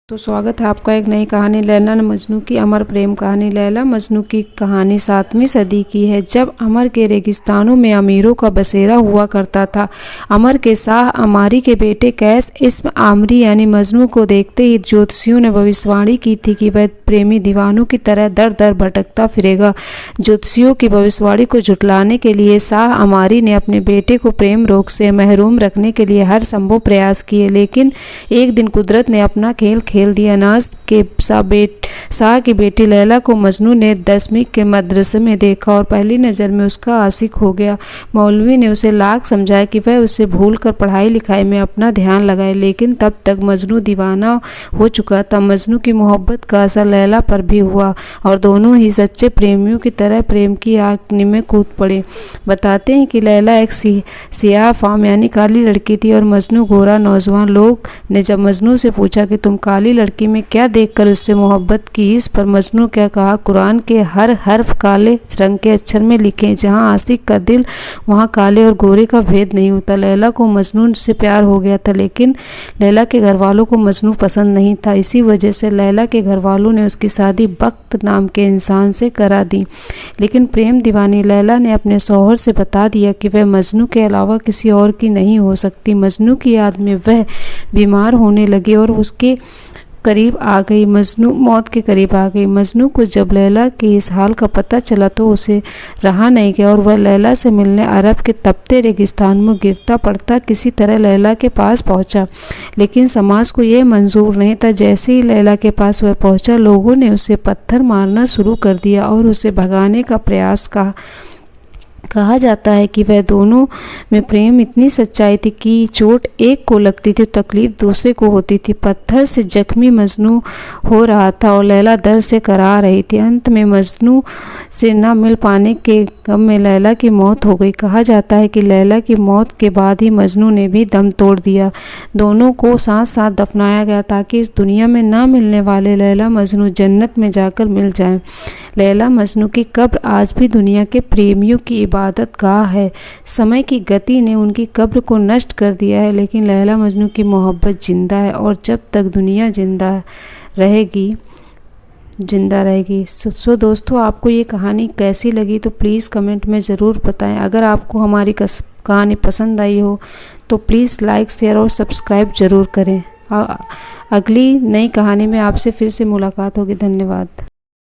तो स्वागत है आपका एक नई कहानी लैला मजनू की। अमर प्रेम कहानी। लैला मजनू की कहानी 7वीं सदी की है, जब अमर के रेगिस्तानों में अमीरों का बसेरा हुआ करता था। अमर के शाह अमारी के बेटे कैस इस्म आमरी यानी मजनू को देखते ही ज्योतिषियों ने भविष्यवाणी की थी कि वह प्रेमी दीवानों की तरह दर दर भटकता फिरेगा। ज्योतिषियों की भविष्यवाणी को झुटलाने के लिए शाह अमारी ने अपने बेटे को प्रेम रोग से महरूम रखने के लिए हर संभव प्रयास किए, लेकिन एक दिन कुदरत ने अपना खेल खेल दिया। नाज के शाह की बेटी लैला को मजनू ने 10वीं के मदरसे में देखा और पहली नज़र में उसका आशिक हो गया। मौलवी ने उसे लाख समझाया कि वह उसे भूलकर पढ़ाई लिखाई में अपना ध्यान लगाए, लेकिन तब तक मजनू दीवाना हो चुका था। मजनू की मोहब्बत का असर लैला पर भी हुआ और दोनों ही सच्चे प्रेमियों की तरह प्रेम की आग में कूद पड़े। बताते हैं कि लैला एक सियाह फाम यानी काली लड़की थी और मजनू गोरा नौजवान। लोग ने जब मजनू से पूछा कि तुम काली लड़की में क्या देखकर उससे मोहब्बत की, इस पर मजनू क्या कहा, कुरान के हर हर्फ काले रंग के अक्षर में लिखे, जहां आशिक का दिल वहां काले और गोरे का भेद नहीं होता। लैला को मजनू से प्यार हो गया था, लेकिन लैला के घर वालों को मजनू पसंद नहीं था। इसी वजह से लैला के घर वालों ने उसकी शादी वक्त नाम के इंसान से करा दी। लेकिन प्रेम दीवानी लैला ने अपने शौहर से बता दिया कि वह मजनू के अलावा किसी और की नहीं हो सकती। मजनू की याद में वह बीमार होने लगी और उसके करीब आ गई, मजनू मौत के करीब आ गई। मजनू को जब लैला के इस हाल का पता चला तो उसे रहा नहीं गया और वह लैला से मिलने अरब के तपते रेगिस्तान में गिरता पड़ता किसी तरह लैला के पास पहुंचा। लेकिन समाज को यह मंजूर नहीं था। जैसे ही लैला के पास वह पहुंचा, लोगों ने उसे पत्थर मारना शुरू कर दिया और उसे भगाने का प्रयास कहा जाता है कि वह दोनों में प्रेम इतनी सच्चाई थी कि चोट एक को लगती थी, तकलीफ दूसरे को होती थी। पत्थर से जख्मी मजनू हो रहा था और लैला दर्द से करा रही थी। अंत में मजनू से न मिल पाने के गम में लैला की मौत हो गई। कहा जाता है कि लैला की मौत के बाद ही मजनू ने भी दम तोड़ दिया। दोनों को साथ साथ दफनाया गया ताकि इस दुनिया में ना मिलने वाले लैला मजनू जन्नत में जाकर मिल जाएं। लैला मजनू की कब्र आज भी दुनिया के प्रेमियों की इबादत गाह है। समय की गति ने उनकी कब्र को नष्ट कर दिया है, लेकिन लैला मजनू की मोहब्बत जिंदा है और जब तक दुनिया जिंदा रहेगी। सो दोस्तों, आपको ये कहानी कैसी लगी तो प्लीज़ कमेंट में ज़रूर बताएं। अगर आपको हमारी कहानी पसंद आई हो तो प्लीज़ लाइक, शेयर और सब्सक्राइब ज़रूर करें। अगली नई कहानी में आपसे फिर से मुलाकात होगी। धन्यवाद।